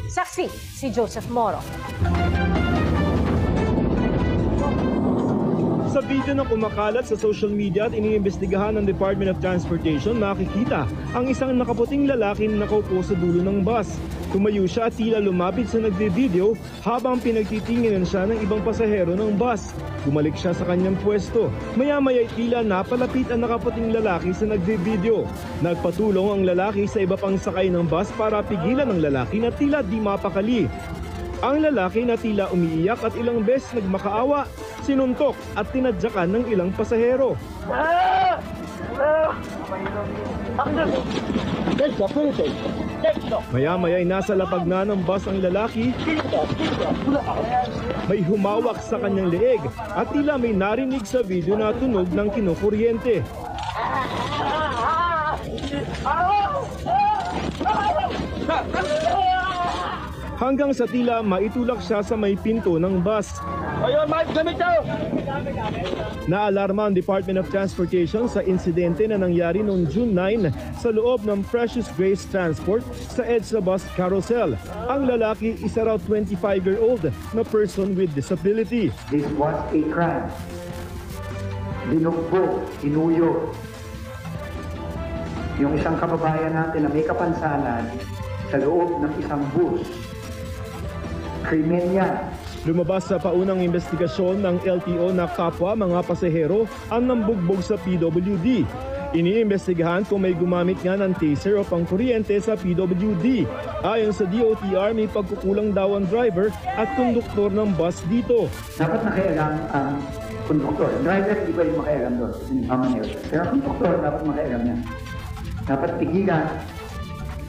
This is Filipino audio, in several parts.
Saksi si Joseph Moro. Sa video na kumakalat sa social media at iniimbestigahan ng Department of Transportation, makikita ang isang nakaputing lalaki na nakaupo sa dulo ng bus. Tumayo siya at tila lumapit sa nagbe-video habang pinagtitinginan siya ng ibang pasahero ng bus. Bumalik siya sa kanyang pwesto. Maya-maya tila napalapit ang nakaputing lalaki sa nagbe-video. Nagpatulong ang lalaki sa iba pang sakay ng bus para pigilan ang lalaki na tila di mapakali. Ang lalaki na tila umiiyak at ilang beses nagmakaawa, sinuntok at tinadyakan ng ilang pasahero. Maya-maya ay nasa lapag na ng bus ang lalaki. May humawak sa kanyang leeg at tila may narinig sa video na tunog ng kinukuryente. Hanggang sa tila maitulak siya sa may pinto ng bus. Naalarma ang Department of Transportation sa insidente na nangyari noong June 9 sa loob ng Precious Grace Transport sa EDSA bus carousel. Ang lalaki isa raw 25-year-old na person with disability. This was a crime. Binugbog, inuyo. Yung isang kababayan natin na may kapansanan sa loob ng isang bus. Krimen yan. Lumabas sa paunang investigasyon ng LTO na kapwa mga pasahero ang nambugbog sa PWD. Iniimbestigahan kung may gumamit nga ng taser o pangkuryente sa PWD. Ayon sa DOTR, may pagkukulang daw ang driver at konduktor ng bus dito. Dapat nakialam ang konduktor. Driver, di ba yung makialam doon? Pero ang konduktor, dapat makialam niya. Dapat pigilan.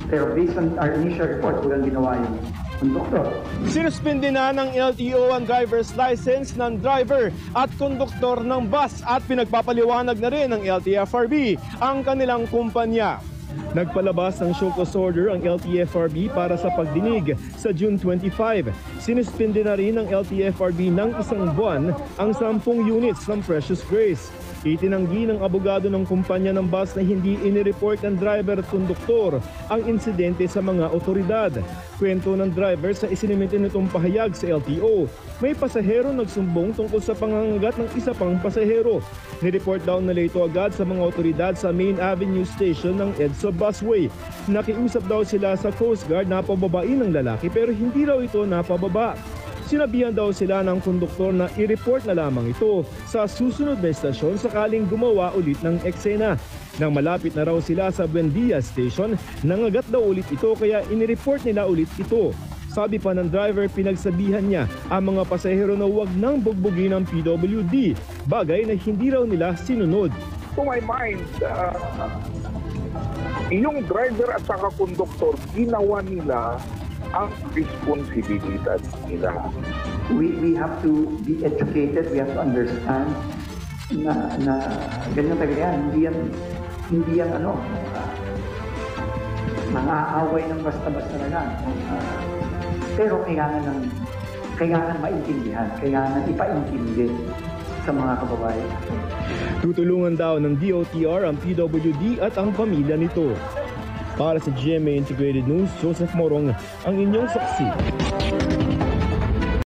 Pero based on our initial report, walang ginawa yung konduktor. Sinuspindi na ng LTO ang driver's license ng driver at konduktor ng bus at pinagpapaliwanag na rin ng LTFRB ang kanilang kumpanya. Nagpalabas ng show cause order ang LTFRB para sa pagdinig sa June 25. Sinuspindi na rin ng LTFRB ng isang buwan ang 10 units ng Precious Grace. Itinanggi ng abogado ng kumpanya ng bus na hindi inireport ng driver at konduktor ang insidente sa mga otoridad. Kwento ng driver sa isinimite nitong pahayag sa LTO, may pasahero nagsumbong tungkol sa pangangagat ng isa pang pasahero. Nireport daw na ito agad sa mga otoridad sa Main Avenue Station ng EDSA Busway. Nakiusap daw sila sa Coast Guard na pababain ng lalaki pero hindi raw ito napababa. Sinabihan daw sila ng konduktor na i-report na lamang ito sa susunod na estasyon sakaling gumawa ulit ng eksena. Nang malapit na raw sila sa Buendia Station, nangagat daw ulit ito kaya inireport nila ulit ito. Sabi pa ng driver, pinagsabihan niya ang mga pasahero na huwag nang bugbugin ng PWD, bagay na hindi raw nila sinunod. To my mind, yung driver at saka konduktor, ginawa nila ang responsibilidad nila. We have to be educated, we have to understand na ganyan talaga yan. Hindi yan mang-aaway ng basta-basta na lang. Pero kailangan maintindihan, kailangan ipaintindi sa mga kababayan. Tutulungan daw ng DOTR ang PWD at ang pamilya nito. Para sa GMA Integrated News, Joseph Morong, ang inyong saksi.